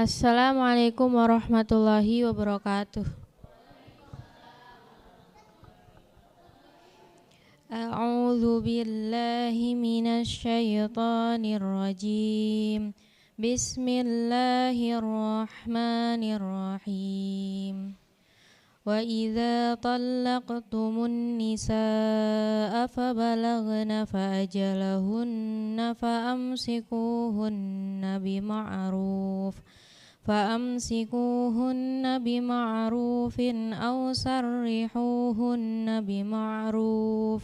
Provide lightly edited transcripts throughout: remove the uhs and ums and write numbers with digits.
Assalamualaikum warahmatullahi wabarakatuh. A'udzu billahi minasy syaithanir rajim. Bismillahirrahmanirrahim. Wa idza talaqtumun nisaa fabalagna faajalahunna فأمسكوهن بمعروف أو سرحوهن بمعروف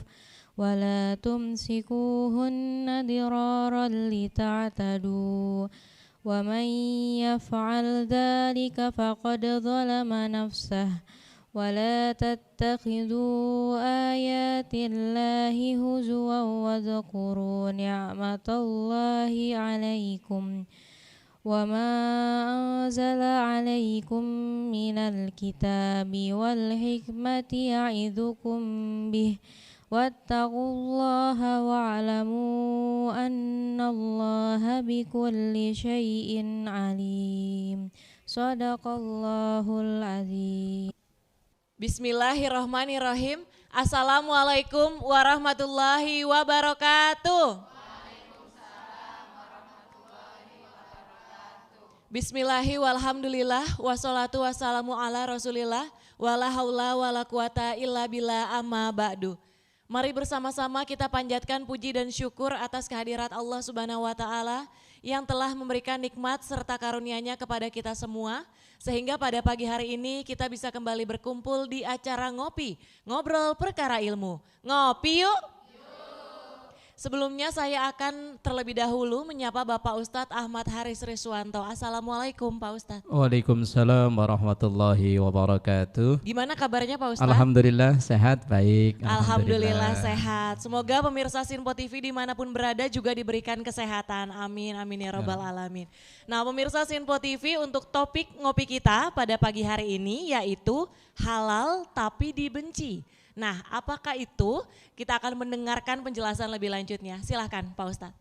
ولا تمسكوهن ضرارا لتعتدوا ومن يفعل ذلك فقد ظلم نفسه ولا تتخذوا آيات الله هزوا واذكروا نعمة الله عليكم وما أنزل عليكم من الكتاب والحكمة يعظكم به واتقوا الله واعلموا أن الله بكل شيء عليم صدق الله العظيم. Bismillahirrahmanirrahim. Assalamualaikum warahmatullahi wabarakatuh. Bismillahi walhamdulillah wassalatu wassalamu ala rasulillah wala haula wala quwata illa billah amma ba'du. Mari bersama-sama kita panjatkan puji dan syukur atas kehadirat Allah Subhanahu wa taala yang telah memberikan nikmat serta karunia-Nya kepada kita semua sehingga pada pagi hari ini kita bisa kembali berkumpul di acara ngopi, ngobrol perkara ilmu. Ngopi yuk. Sebelumnya saya akan terlebih dahulu menyapa Bapak Ustadz Ahmad Haris Riswanto. Assalamualaikum Pak Ustadz. Waalaikumsalam warahmatullahi wabarakatuh. Gimana kabarnya Pak Ustadz? Alhamdulillah sehat, baik. Alhamdulillah sehat. Semoga pemirsa Sinpo TV dimanapun berada juga diberikan kesehatan. Amin, amin ya robbal alamin. Nah pemirsa Sinpo TV, untuk topik ngopi kita pada pagi hari ini yaitu halal tapi dibenci. Nah, apakah itu? Kita akan mendengarkan penjelasan lebih lanjutnya. Silahkan Pak Ustadz.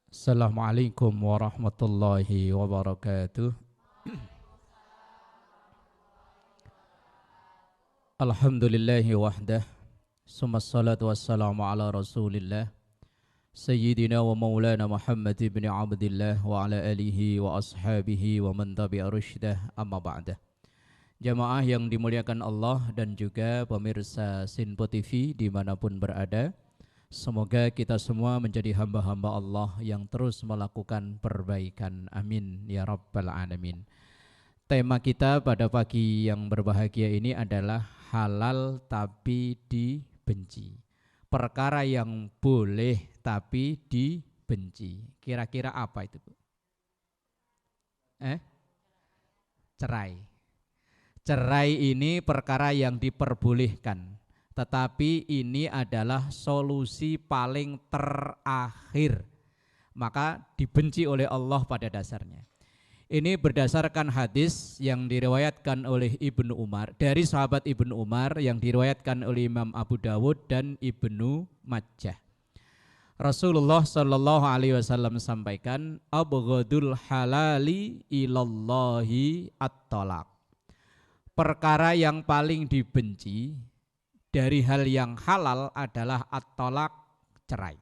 Assalamualaikum warahmatullahi wabarakatuh. Alhamdulillahi wahdah. Summa salatu wassalamu ala rasulillah. Sayyidina wa maulana Muhammad ibn Abdillah wa ala alihi wa ashabihi wa man tabi'a rusydah amma ba'dah. Jamaah yang dimuliakan Allah dan juga pemirsa Sinpo TV dimanapun berada, semoga kita semua menjadi hamba-hamba Allah yang terus melakukan perbaikan. Amin ya rabbal alamin. Tema kita pada pagi yang berbahagia ini adalah halal tapi dibenci. Perkara yang boleh tapi dibenci. Kira-kira apa itu, Bu? Cerai. Cerai ini perkara yang diperbolehkan, tetapi ini adalah solusi paling terakhir, maka dibenci oleh Allah pada dasarnya. Ini berdasarkan hadis yang diriwayatkan oleh Ibnu Umar, dari sahabat Ibnu Umar yang diriwayatkan oleh Imam Abu Dawud dan Ibnu Majah. Rasulullah Shallallahu Alaihi Wasallam sampaikan, abghadul halali ilallahi at-talaq. Perkara yang paling dibenci dari hal yang halal adalah at-talaq, cerai.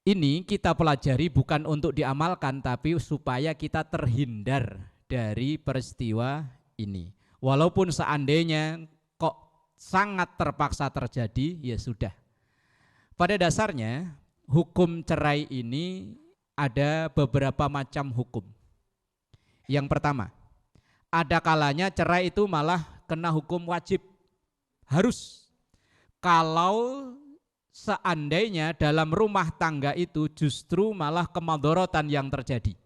Ini kita pelajari bukan untuk diamalkan, tapi supaya kita terhindar dari peristiwa ini. Walaupun seandainya kok sangat terpaksa terjadi, ya sudah. Pada dasarnya hukum cerai ini ada beberapa macam hukum. Yang pertama, ada kalanya cerai itu malah kena hukum wajib, harus. Kalau seandainya dalam rumah tangga itu justru malah kemadharatan yang terjadi.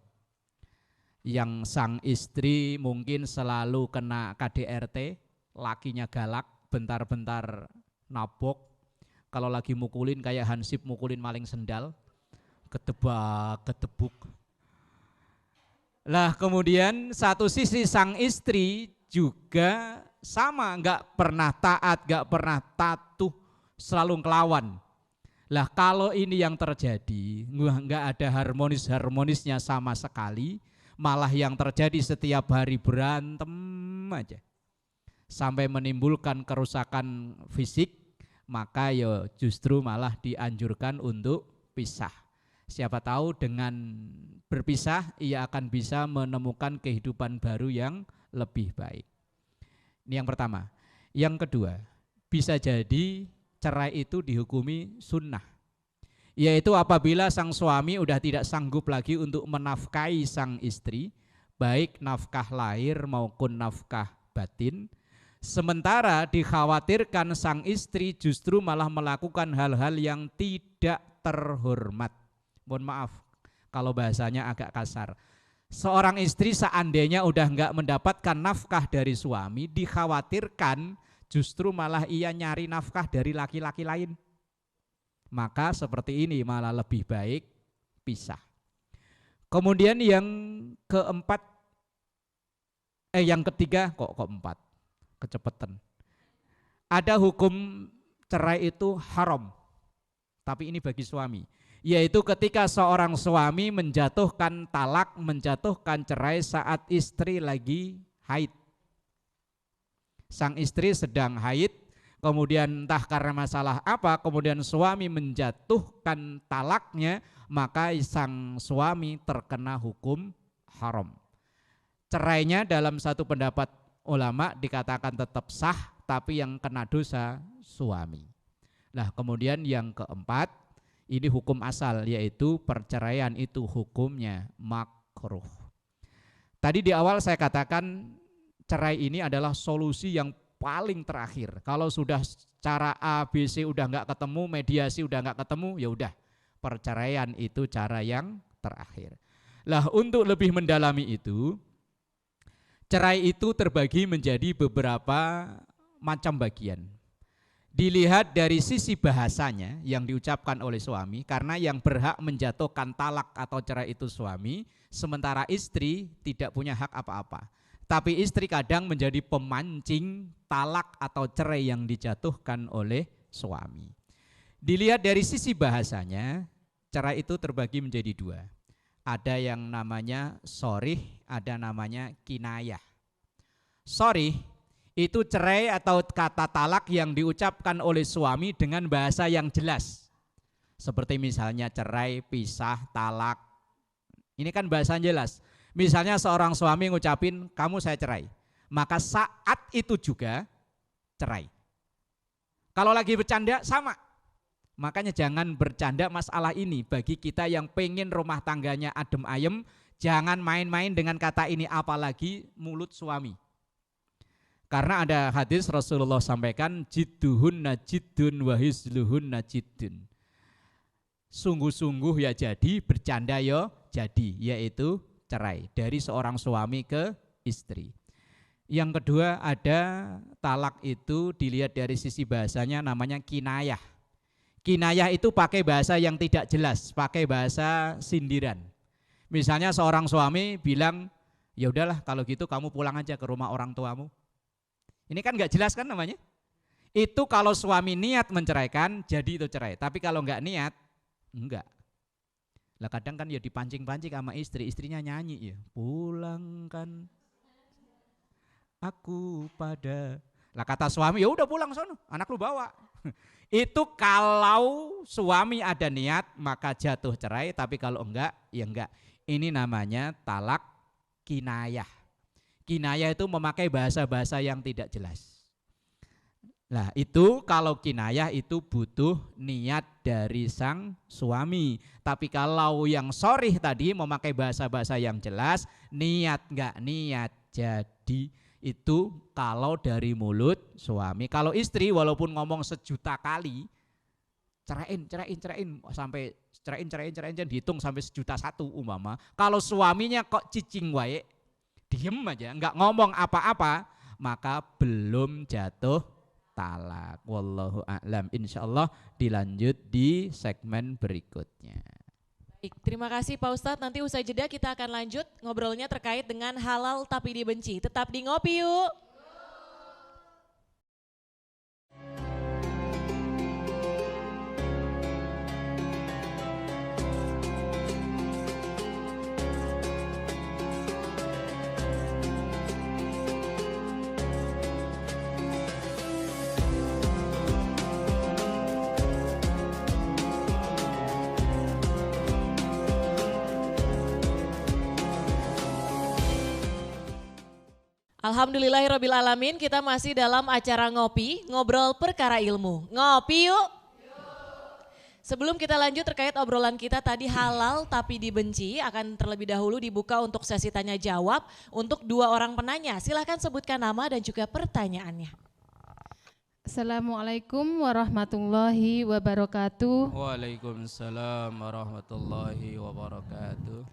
Yang sang istri mungkin selalu kena KDRT, lakinya galak, bentar-bentar nabok. Kalau lagi mukulin kayak Hansip mukulin maling sendal, ketebak, ketebuk. Lah kemudian satu sisi sang istri juga sama, nggak pernah taat, nggak pernah patuh, selalu ngelawan. Lah kalau ini yang terjadi, nggak ada harmonisnya sama sekali, malah yang terjadi setiap hari berantem aja, sampai menimbulkan kerusakan fisik, maka ya justru malah dianjurkan untuk pisah. Siapa tahu dengan berpisah ia akan bisa menemukan kehidupan baru yang lebih baik. Ini yang pertama. Yang kedua, bisa jadi cerai itu dihukumi sunnah, yaitu apabila sang suami udah tidak sanggup lagi untuk menafkahi sang istri, baik nafkah lahir maupun nafkah batin, sementara dikhawatirkan sang istri justru malah melakukan hal-hal yang tidak terhormat. Mohon maaf kalau bahasanya agak kasar. Seorang istri seandainya udah enggak mendapatkan nafkah dari suami, dikhawatirkan justru malah ia nyari nafkah dari laki-laki lain. Maka seperti ini malah lebih baik pisah. Kemudian yang ketiga, kok empat, kecepatan. Ada hukum cerai itu haram, tapi ini bagi suami, yaitu ketika seorang suami menjatuhkan talak, menjatuhkan cerai saat istri lagi haid. Sang istri sedang haid, kemudian entah karena masalah apa, kemudian suami menjatuhkan talaknya, maka sang suami terkena hukum haram. Cerainya dalam satu pendapat ulama dikatakan tetap sah, tapi yang kena dosa suami. Nah kemudian yang keempat, ini hukum asal, yaitu perceraian itu hukumnya makruh. Tadi di awal saya katakan cerai ini adalah solusi yang paling terakhir. Kalau sudah cara A, B, C udah nggak ketemu, mediasi udah nggak ketemu, ya udah perceraian itu cara yang terakhir. Lah untuk lebih mendalami itu, cerai itu terbagi menjadi beberapa macam bagian. Dilihat dari sisi bahasanya yang diucapkan oleh suami, karena yang berhak menjatuhkan talak atau cerai itu suami, sementara istri tidak punya hak apa-apa. Tapi istri kadang menjadi pemancing talak atau cerai yang dijatuhkan oleh suami. Dilihat dari sisi bahasanya, cerai itu terbagi menjadi dua. Ada yang namanya shorih, ada namanya kinayah. Shorih itu cerai atau kata talak yang diucapkan oleh suami dengan bahasa yang jelas. Seperti misalnya cerai, pisah, talak. Ini kan bahasa jelas. Misalnya seorang suami ngucapin, kamu saya cerai. Maka saat itu juga cerai. Kalau lagi bercanda sama. Makanya jangan bercanda masalah ini. Bagi kita yang pengen rumah tangganya adem ayem, jangan main-main dengan kata ini, apalagi mulut suami. Karena ada hadis Rasulullah sampaikan, jidduhunna jiddun wa hizluhunna jiddun. Sungguh-sungguh ya jadi, bercanda ya jadi, yaitu cerai dari seorang suami ke istri. Yang kedua ada talak itu dilihat dari sisi bahasanya namanya kinayah. Kinayah itu pakai bahasa yang tidak jelas, pakai bahasa sindiran. Misalnya seorang suami bilang, ya udahlah kalau gitu kamu pulang aja ke rumah orang tuamu. Ini kan nggak jelas kan namanya. Itu kalau suami niat menceraikan, jadi itu cerai. Tapi kalau nggak niat, enggak. Lah kadang kan ya dipancing-pancing sama istri, istrinya nyanyi ya, pulangkan aku pada. Lah kata suami, ya udah pulang sono, anak lu bawa. Itu kalau suami ada niat maka jatuh cerai, tapi kalau enggak, ya enggak. Ini namanya talak kinayah. Kinayah itu memakai bahasa-bahasa yang tidak jelas. Nah itu kalau kinayah itu butuh niat dari sang suami. Tapi kalau yang shorih tadi memakai bahasa-bahasa yang jelas, niat nggak niat jadi itu kalau dari mulut suami. Kalau istri walaupun ngomong sejuta kali, ceraiin sampai ceraiin dihitung sampai 1.000.001 umpama. Kalau suaminya kok cicing wae, diem aja, nggak ngomong apa-apa, maka belum jatuh talak. Wallahu a'lam. Insyaallah dilanjut di segmen berikutnya. Baik, terima kasih Pak Ustadz. Nanti usai jeda kita akan lanjut ngobrolnya terkait dengan halal tapi dibenci. Tetap di Ngopi Yuk. Alhamdulillahirabbil alamin, kita masih dalam acara ngopi, ngobrol perkara ilmu. Ngopi yuk. Sebelum kita lanjut terkait obrolan kita tadi halal tapi dibenci, akan terlebih dahulu dibuka untuk sesi tanya jawab untuk 2 orang penanya. Silahkan sebutkan nama dan juga pertanyaannya. Assalamualaikum warahmatullahi wabarakatuh. Waalaikumsalam warahmatullahi wabarakatuh.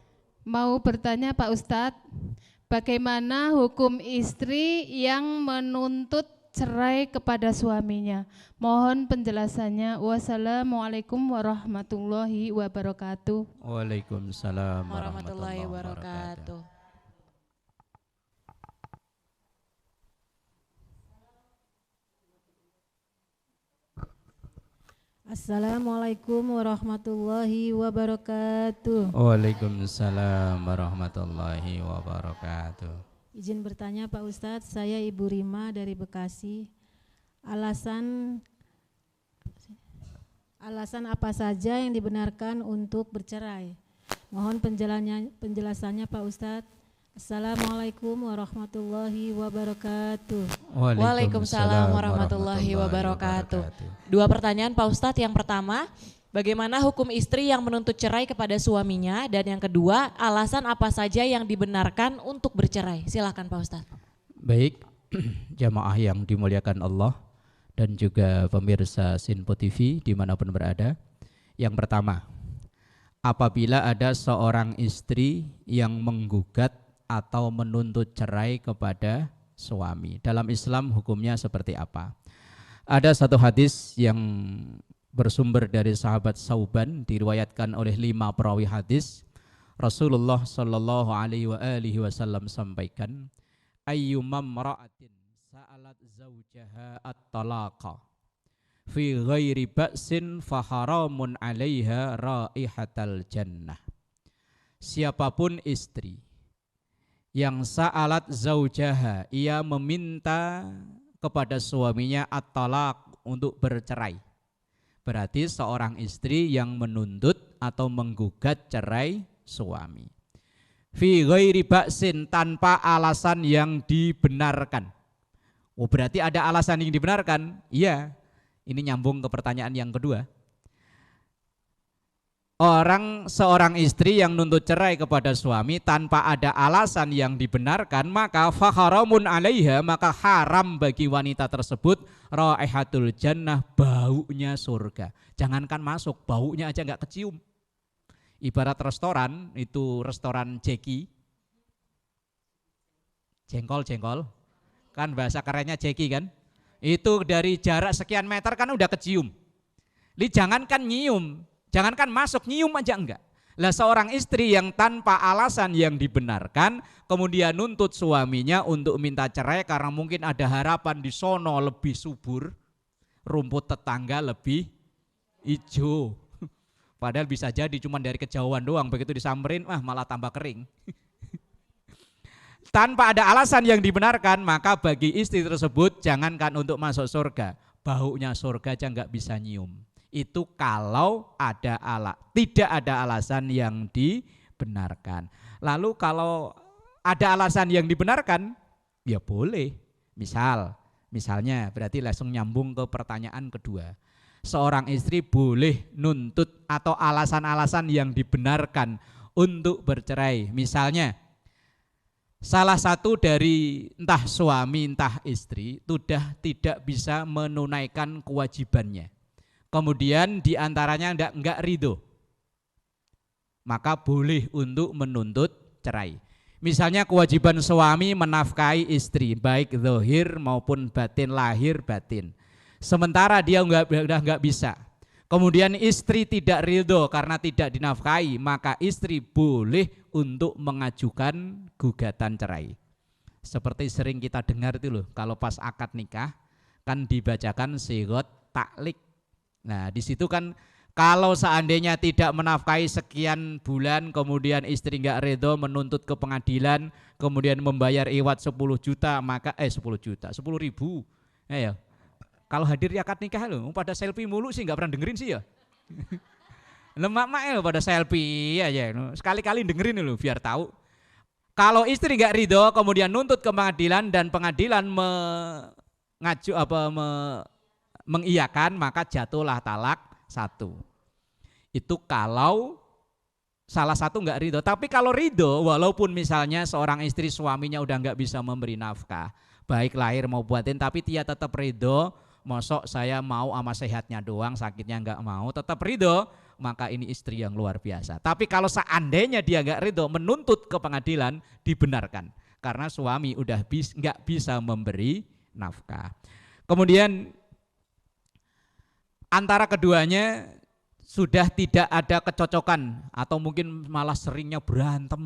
Mau bertanya Pak Ustadz, bagaimana hukum istri yang menuntut cerai kepada suaminya? Mohon penjelasannya. Wassalamualaikum warahmatullahi wabarakatuh. Waalaikumsalam Warahmatullahi wabarakatuh. Assalamualaikum warahmatullahi wabarakatuh. Waalaikumsalam warahmatullahi wabarakatuh. Izin bertanya Pak Ustadz, saya Ibu Rima dari Bekasi. Alasan apa saja yang dibenarkan untuk bercerai? Mohon penjelasannya Pak Ustadz. Assalamualaikum warahmatullahi wabarakatuh. Waalaikumsalam warahmatullahi wabarakatuh. 2 pertanyaan Pak Ustadz. Yang pertama, bagaimana hukum istri yang menuntut cerai kepada suaminya? Dan yang kedua, alasan apa saja yang dibenarkan untuk bercerai? Silakan Pak Ustadz. Baik, jamaah yang dimuliakan Allah dan juga pemirsa Sinpo TV dimanapun berada. Yang pertama, apabila ada seorang istri yang menggugat atau menuntut cerai kepada suami, dalam Islam hukumnya seperti apa? Ada satu hadis yang bersumber dari sahabat Sauban, diriwayatkan oleh 5 perawi hadis. Rasulullah sallallahu alaihi wasallam sampaikan, ayyumam ra'atin sa'alat zawjaha at-talaqa fi ghairi ba'sin faharamun 'alaiha raihatal jannah. Siapapun istri yang sa'alat zaujaha, ia meminta kepada suaminya at-talaq, untuk bercerai. Berarti seorang istri yang menuntut atau menggugat cerai suami. Fi ghairi ba'sin, tanpa alasan yang dibenarkan. Oh, berarti ada alasan yang dibenarkan? Iya. Ini nyambung ke pertanyaan yang kedua. Seorang istri yang nuntut cerai kepada suami tanpa ada alasan yang dibenarkan, maka faharamun 'alaiha, maka haram bagi wanita tersebut raihatul jannah, baunya surga. Jangankan masuk, baunya aja enggak kecium. Ibarat restoran, itu restoran Jeki, jengkol, kan bahasa kerennya Jeki kan, itu dari jarak sekian meter kan udah kecium. Jangankan nyium, jangankan masuk, nyium aja enggak. Lah seorang istri yang tanpa alasan yang dibenarkan kemudian nuntut suaminya untuk minta cerai karena mungkin ada harapan di sono lebih subur, rumput tetangga lebih hijau. Padahal bisa jadi cuma dari kejauhan doang, begitu disamperin malah tambah kering. Tanpa ada alasan yang dibenarkan, maka bagi istri tersebut jangankan untuk masuk surga, baunya surga aja enggak bisa nyium. Itu kalau tidak ada alasan yang dibenarkan. Lalu kalau ada alasan yang dibenarkan, ya boleh. Misalnya berarti langsung nyambung ke pertanyaan kedua. Seorang istri boleh nuntut atau alasan-alasan yang dibenarkan untuk bercerai. Misalnya salah satu dari entah suami entah istri sudah tidak bisa menunaikan kewajibannya. Kemudian diantaranya enggak ridho, maka boleh untuk menuntut cerai. Misalnya kewajiban suami menafkahi istri, baik zahir maupun batin, lahir batin. Sementara dia udah enggak bisa. Kemudian istri tidak ridho karena tidak dinafkahi, maka istri boleh untuk mengajukan gugatan cerai. Seperti sering kita dengar itu loh, kalau pas akad nikah kan dibacakan sigot taklik. Nah di situ kan kalau seandainya tidak menafkahi sekian bulan, kemudian istri enggak ridho menuntut ke pengadilan, kemudian membayar iwat 10 juta, maka 10 ribu. Ya. Kalau hadir di akad nikah loh, pada selfie mulu sih, nggak pernah dengerin sih ya. Lemak-mak pada selfie aja, sekali-kali dengerin loh biar tahu. Kalau istri nggak ridho kemudian nuntut ke pengadilan dan pengadilan mengiyakan, maka jatuhlah talak 1. Itu kalau salah satu nggak ridho. Tapi kalau ridho, walaupun misalnya seorang istri suaminya udah nggak bisa memberi nafkah, baik lahir mau batin, tapi dia tetap ridho, mosok saya mau sama sehatnya doang, sakitnya nggak mau, tetap ridho, maka ini istri yang luar biasa. Tapi kalau seandainya dia nggak ridho, menuntut ke pengadilan, dibenarkan. Karena suami udah nggak bisa memberi nafkah. Kemudian antara keduanya sudah tidak ada kecocokan atau mungkin malah seringnya berantem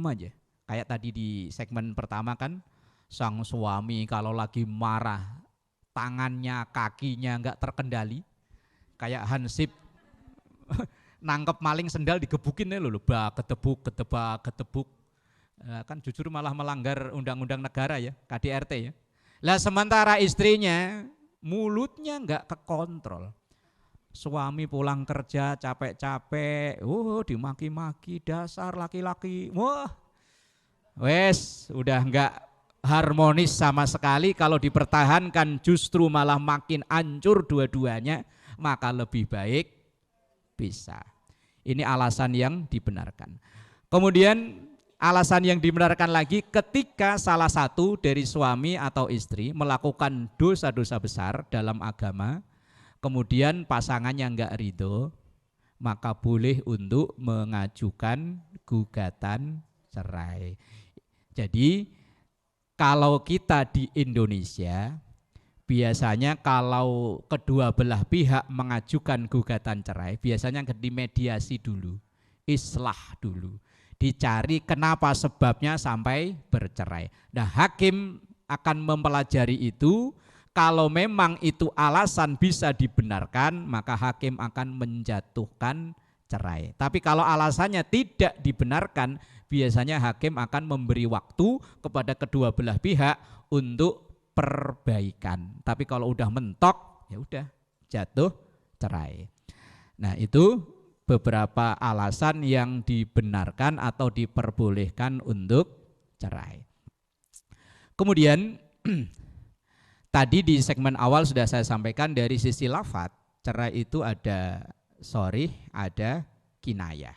aja. Kayak tadi di segmen pertama kan, sang suami kalau lagi marah tangannya, kakinya nggak terkendali, kayak Hansip nangkep maling sendal digebukin ya loh, ketebuk. Kan jujur malah melanggar undang-undang negara ya, KDRT ya. Lah sementara istrinya mulutnya nggak kekontrol. Suami pulang kerja capek-capek, dimaki-maki, dasar laki-laki, wes udah nggak harmonis sama sekali. Kalau dipertahankan justru malah makin hancur dua-duanya, maka lebih baik bisa. Ini alasan yang dibenarkan. Kemudian alasan yang dibenarkan lagi ketika salah satu dari suami atau istri melakukan dosa-dosa besar dalam agama, kemudian pasangannya enggak ridho, maka boleh untuk mengajukan gugatan cerai. Jadi kalau kita di Indonesia, biasanya kalau kedua belah pihak mengajukan gugatan cerai, biasanya dimediasi dulu, islah dulu, dicari kenapa sebabnya sampai bercerai. Nah, hakim akan mempelajari itu, kalau memang itu alasan bisa dibenarkan, maka hakim akan menjatuhkan cerai. Tapi kalau alasannya tidak dibenarkan, biasanya hakim akan memberi waktu kepada kedua belah pihak untuk perbaikan. Tapi kalau udah mentok, ya udah jatuh cerai. Nah, itu beberapa alasan yang dibenarkan atau diperbolehkan untuk cerai. Kemudian tadi di segmen awal sudah saya sampaikan dari sisi lafadz, cerai itu ada sharih, ada kinayah.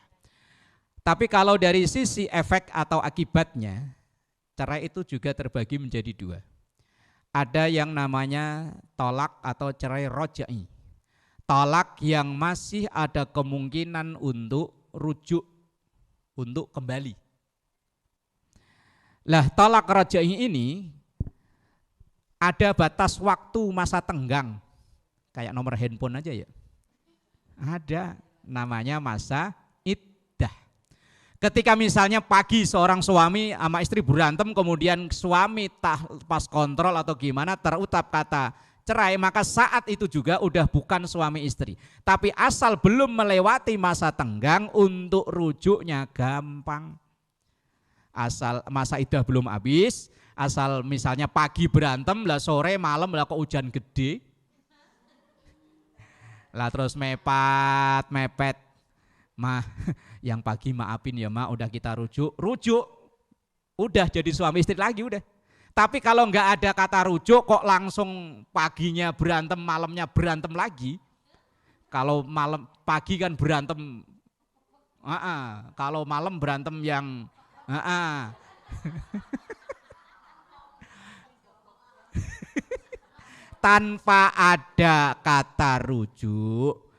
Tapi kalau dari sisi efek atau akibatnya, cerai itu juga terbagi menjadi 2. Ada yang namanya tolak atau cerai roja'i. Tolak yang masih ada kemungkinan untuk rujuk, untuk kembali. Lah, tolak roja'i ini ada batas waktu masa tenggang. Kayak nomor handphone aja ya. Ada namanya masa iddah. Ketika misalnya pagi seorang suami sama istri berantem, kemudian suami pas kontrol atau gimana terucap kata cerai, maka saat itu juga udah bukan suami istri. Tapi asal belum melewati masa tenggang, untuk rujuknya gampang. Asal masa iddah belum habis, asal misalnya pagi berantem, lah sore malam lah kok hujan gede. Lah terus mepet. Mah, yang pagi maafin ya mak, udah kita rujuk, udah jadi suami istri lagi udah. Tapi kalau nggak ada kata rujuk kok langsung paginya berantem, malamnya berantem lagi. Kalau malam pagi kan berantem, kalau malam berantem yang tanpa ada kata rujuk,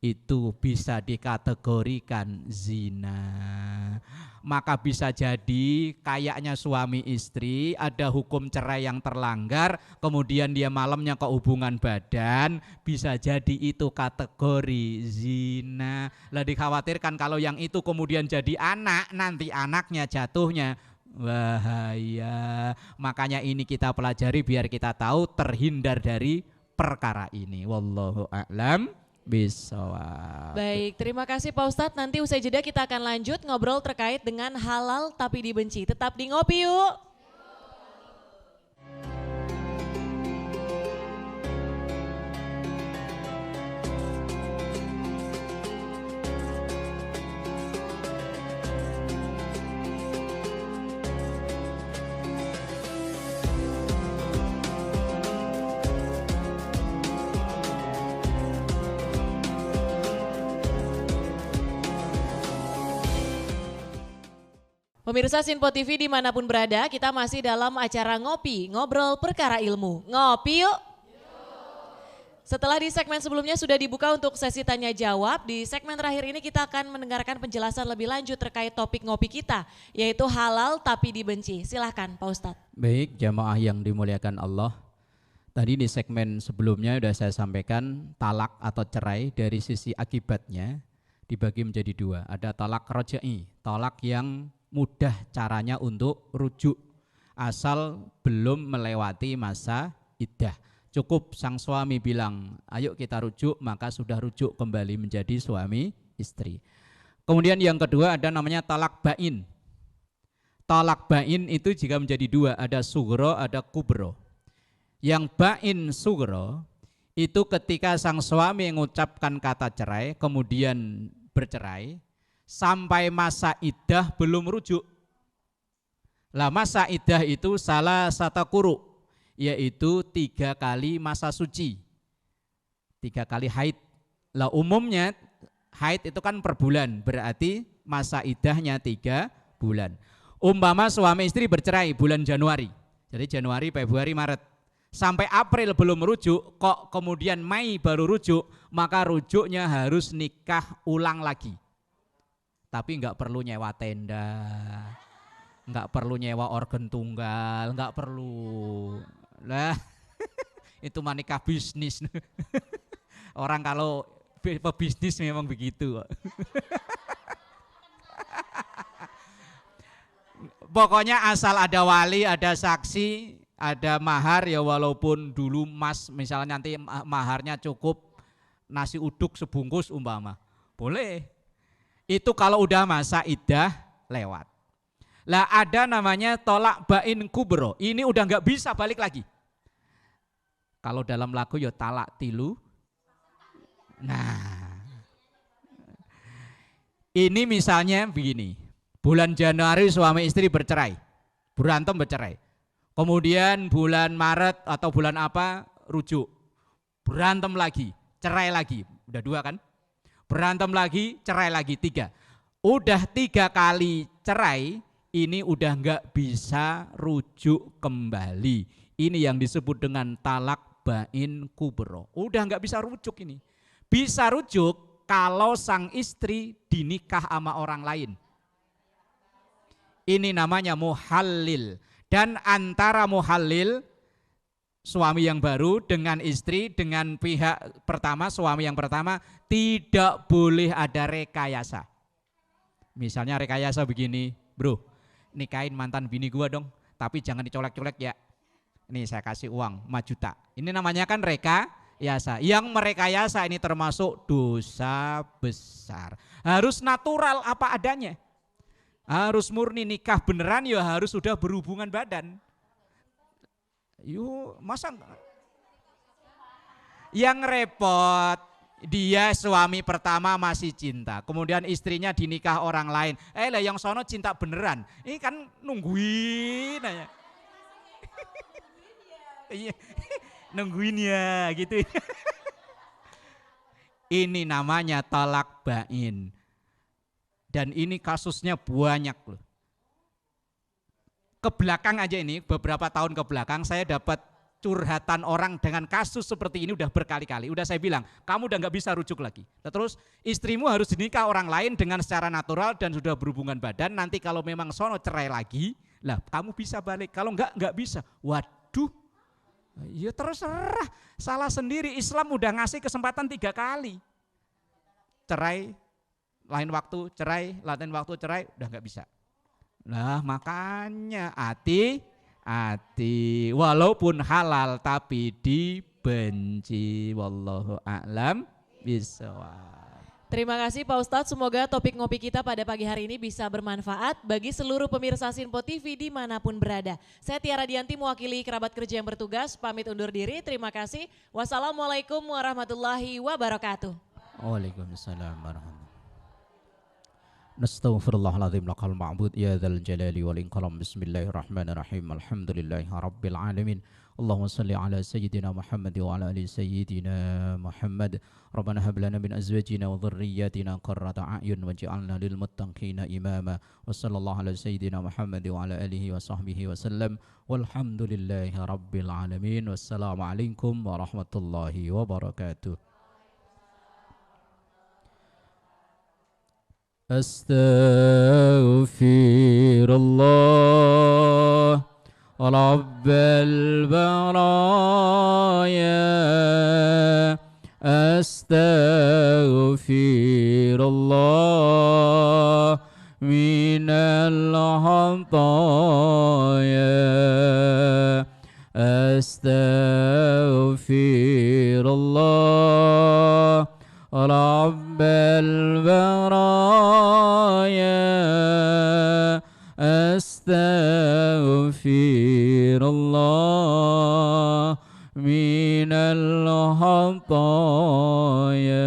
itu bisa dikategorikan zina. Maka bisa jadi kayaknya suami istri ada hukum cerai yang terlanggar, kemudian dia malamnya ke hubungan badan, bisa jadi itu kategori zina. Lah dikhawatirkan kalau yang itu kemudian jadi anak, nanti anaknya jatuhnya bahaya. Makanya ini kita pelajari biar kita tahu terhindar dari perkara ini. Wallahu a'lam bisawab. Baik, terima kasih Pak Ustadz. Nanti usai jeda kita akan lanjut ngobrol terkait dengan halal tapi dibenci. Tetap di Ngopi Yuk. Pemirsa Sinpo TV dimanapun berada, kita masih dalam acara Ngopi, Ngobrol Perkara Ilmu. Ngopi yuk! Setelah di segmen sebelumnya sudah dibuka untuk sesi tanya jawab, di segmen terakhir ini kita akan mendengarkan penjelasan lebih lanjut terkait topik ngopi kita, yaitu halal tapi dibenci. Silahkan Pak Ustadz. Baik, jamaah yang dimuliakan Allah. Tadi di segmen sebelumnya sudah saya sampaikan talak atau cerai dari sisi akibatnya dibagi menjadi dua. Ada talak roja'i, talak yang mudah caranya untuk rujuk asal belum melewati masa iddah. Cukup sang suami bilang, ayo kita rujuk, maka sudah rujuk kembali menjadi suami istri. Kemudian yang kedua ada namanya talak bain. Talak bain itu jika menjadi dua, ada sugro, ada kubro. Yang bain sugro itu ketika sang suami mengucapkan kata cerai, kemudian bercerai, sampai masa iddah belum rujuk. Lah masa iddah itu salah satu kuru, yaitu 3 kali masa suci, 3 kali haid. Lah umumnya haid itu kan per bulan, berarti masa iddahnya 3 bulan. Umpama suami istri bercerai bulan Januari, jadi Januari, Februari, Maret, sampai April belum rujuk, kok kemudian Mei baru rujuk, maka rujuknya harus nikah ulang lagi. Tapi enggak perlu nyewa tenda, enggak perlu nyewa organ tunggal, enggak perlu. Lah itu mah nikah bisnis. Orang kalau pebisnis memang begitu. Pokoknya asal ada wali, ada saksi, ada mahar, ya walaupun dulu mas misalnya nanti maharnya cukup nasi uduk sebungkus umpama, boleh. Itu kalau udah masa iddah lewat. Lah ada namanya tolak bain kubro, ini udah nggak bisa balik lagi. Kalau dalam lagu ya talak tilu. Nah, ini misalnya begini, bulan Januari suami istri bercerai, berantem bercerai. Kemudian bulan Maret atau bulan apa rujuk, berantem lagi, cerai lagi, udah 2 kan? Berantem lagi, cerai lagi, 3. Udah 3 kali cerai, ini udah nggak bisa rujuk kembali. Ini yang disebut dengan talak bain kubro. Udah nggak bisa rujuk ini. Bisa rujuk kalau sang istri dinikah sama orang lain. Ini namanya muhallil. Dan antara muhallil suami yang baru dengan istri, dengan pihak pertama, suami yang pertama, tidak boleh ada rekayasa. Misalnya rekayasa begini, bro, nikahin mantan bini gua dong, tapi jangan dicolek-colek ya. Nih saya kasih uang 5 juta. Ini namanya kan rekayasa. Yang merekayasa ini termasuk dosa besar. Harus natural apa adanya. Harus murni, nikah beneran ya harus sudah berhubungan badan. Yuk, masa yang repot dia suami pertama masih cinta, kemudian istrinya dinikah orang lain. Lah yang sono cinta beneran. Ini kan nungguin aja. Iya. Nungguin ya gitu. Ini namanya talak bain. Dan ini kasusnya banyak loh. Ke belakang aja ini, beberapa tahun ke belakang saya dapat curhatan orang dengan kasus seperti ini udah berkali-kali. Udah saya bilang, kamu udah nggak bisa rujuk lagi. Terus istrimu harus dinikah orang lain dengan secara natural dan sudah berhubungan badan. Nanti kalau memang sono cerai lagi, lah kamu bisa balik. Kalau nggak bisa. Waduh, ya terserah. Salah sendiri, Islam udah ngasih kesempatan 3 kali. Cerai, lain waktu cerai, lain waktu cerai, udah nggak bisa. Nah makanya hati-hati, walaupun halal tapi dibenci. Wallahu a'lam bishawab. Terima kasih Pak Ustadz, semoga topik ngopi kita pada pagi hari ini bisa bermanfaat bagi seluruh pemirsa Sinpo TV dimanapun berada. Saya Tiara Dianti mewakili kerabat kerja yang bertugas, pamit undur diri, terima kasih. Wassalamualaikum warahmatullahi wabarakatuh. Waalaikumsalam warahmatullahi wabarakatuh. Nastaghfirullahaladzim lakal ma'bud ya dzal jalali wal ikram. Bismillahirrahmanirrahim. Alhamdulillahi rabbil alamin. Allahumma salli ala sayyidina Muhammad wa ala ali sayyidina Muhammad. Rabbana hab lana min azwajina wa dhurriyyatina qurrata a'yun waj'alna lil muttaqina imama. Wa sallallahu ala sayyidina Muhammad wa ala alihi wa sahbihi wa sallam. Walhamdulillahi rabbil alamin. Wassalamualaikum warahmatullahi wabarakatuh. Astaghfirullah Rabbal baraya. Astaghfirullah minal khataya. Astaghfirullah Rabbal baraya. Astaghfirullah minal khataya.